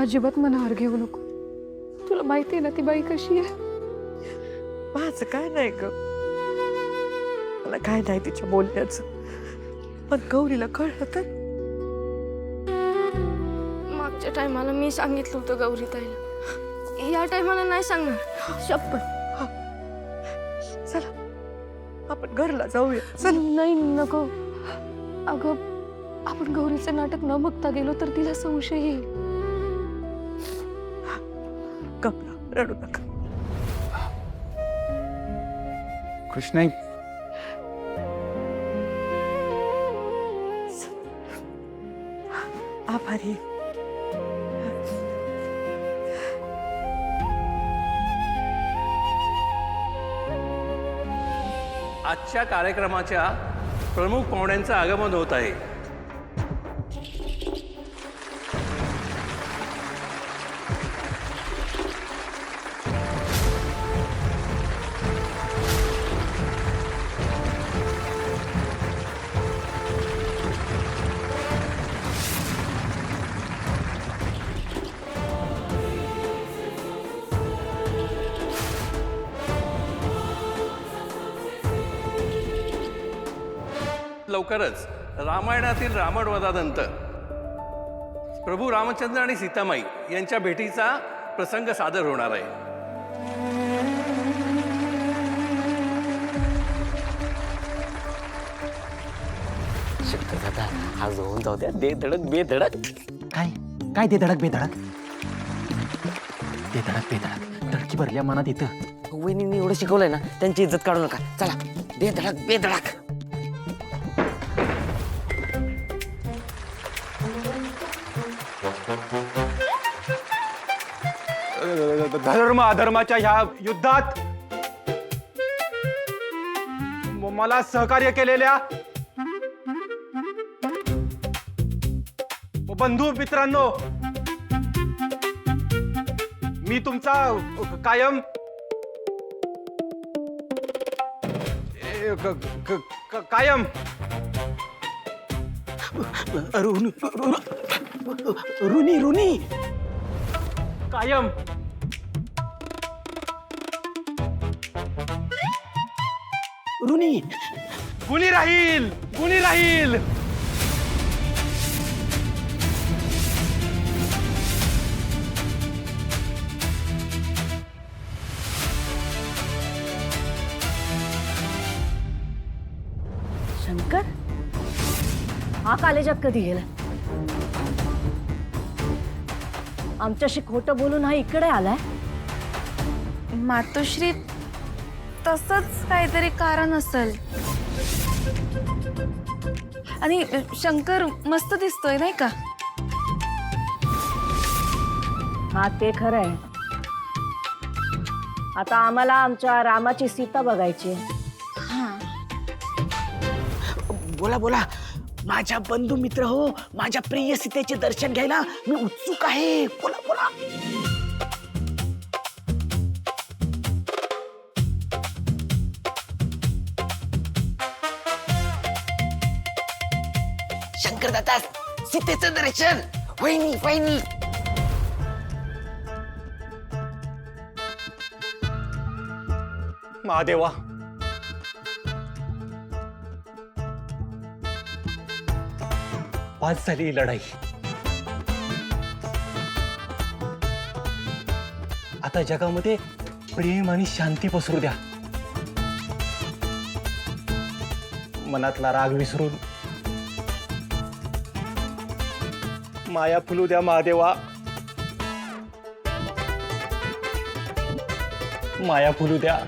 अजिबात मनावर घेऊ नको. तुला माहिती आहे ना ती बाई कशी आहे. माझं काय नाही ग, मला काय नाही तिच्या बोलण्याचं, पण गौरीला कळलं तर. मागच्या टायमाला मी सांगितलं होतं गौरी ताईला, या टायमाला नाही सांगणार शपथ. चला आपण घरला जाऊया. चल. नाही नको. अगं आपण गौरीचं नाटक न बघता गेलो तर तिला संशय येईल. गपना, रडू नका. कृष्णाई, आभारी. आजच्या कार्यक्रमाच्या प्रमुख पाहुण्यांचं आगमन होत आहे. लवकरच रामायणातील रावणवधानंतर प्रभू रामचंद्र आणि सीतामाई यांच्या भेटीचा प्रसंग सादर होणार आहे. शंकर दादा आज होऊन जाऊ द्या. दे धडक बे धडक. काय काय ते धडक बेधडक? ते धडक बेधडक धडकी भरल्या मनात येतं. वहिनींनी एवढं शिकवलंय ना, त्यांची इज्जत काढू नका. चला दे धडक बे धडक. धर्म अधर्माच्या ह्या युद्धात मला सहकार्य केलेल्या बंधू मित्रांनो, मी तुमचा कायम कायम ऋणी ऋणी कायम ऋणी गुणी राहील, गुणी राहील. शंकर हा कॉलेजात कधी गेला? आमच्याशी खोटं बोलून हा इकडे आलाय. मातोश्री तसंच काहीतरी कारण असेल. आणि शंकर मस्त दिसतोय नाही का? हा ते खरं आहे. आता आम्हाला आमच्या रामाची सीता बघायची. बोला बोला. माझ्या बंधू मित्र हो, माझ्या प्रिय सीतेचे दर्शन घ्यायला मी उत्सुक आहे. बोला बोला. शंकर दादा सीतेचं दर्शन. वहिनी वहिनी. महादेवा, पाच झाली ही लढाई. आता जगामध्ये प्रेम आणि शांती पसरू द्या. मनातला राग विसरून माया फुलू द्या महादेवा. माया फुलू द्या.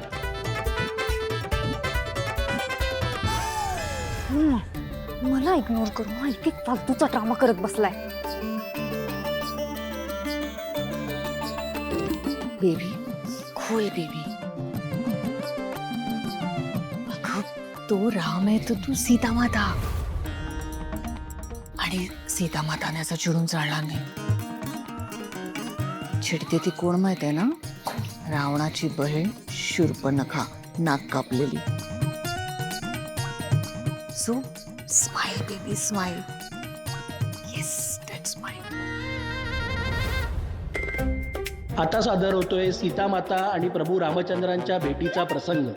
मला इग्नोर करून हा एक फालतूचा ड्रामा करत बसलाय. बेबी खोल बेबी. अगं तो राम आहे तर तू सीता माता. आणि सीता माताने असं चिडून चालणार नाही. चिडते ती कोण माहित आहे ना? रावणाची बहीण शूर्पणखा, नाक कापलेली. So smile baby smile. Yes that smile. आता सादर होतोय सीतामाता आणि प्रभू रामचंद्रांच्या भेटीचा प्रसंग.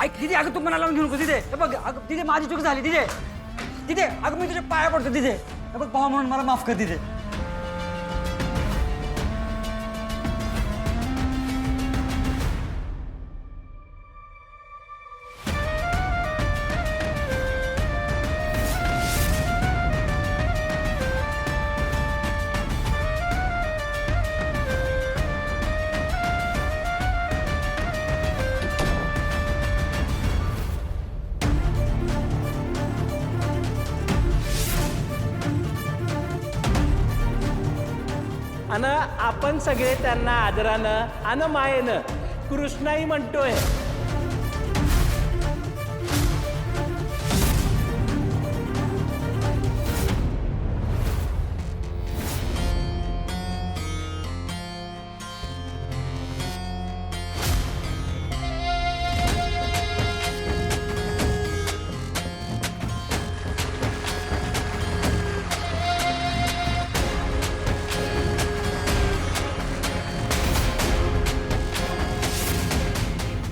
ऐक तिथे, अगं तू मला लावून घेऊ नको तिथे. हे बघ अगं तिथे माझी चूक झाली तिथे तिथे अगं मी तुझ्या पाया पडतो तिथे. हे बघ भावा म्हणून मला माफ कर तिथे. आणि आपण सगळे त्यांना आदरानं आणि मायेनं कृष्णाई म्हणतोय.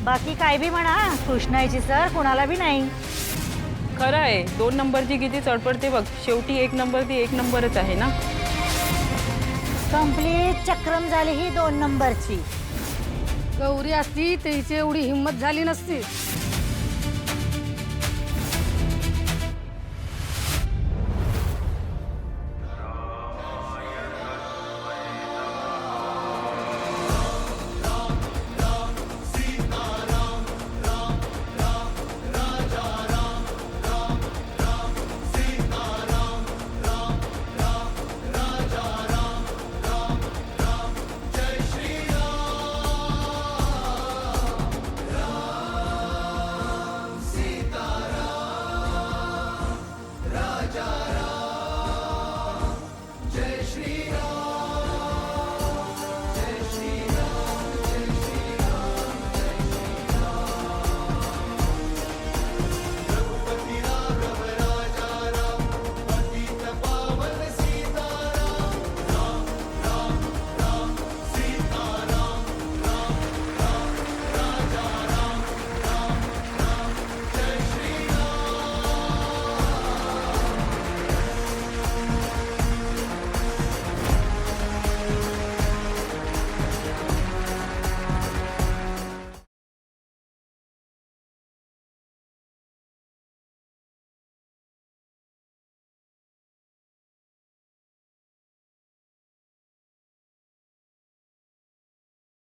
बाकी काय बी म्हणा, कृष्णाईची सर कोणाला बी नाही. खरं आहे, 2 नंबरची किती चढपडते बघ. शेवटी 1 नंबर ती 1 नंबरच आहे ना. कंप्लीट चक्रम झाली ही 2 नंबरची. गौरी असती त्याची एवढी हिंमत झाली नसती.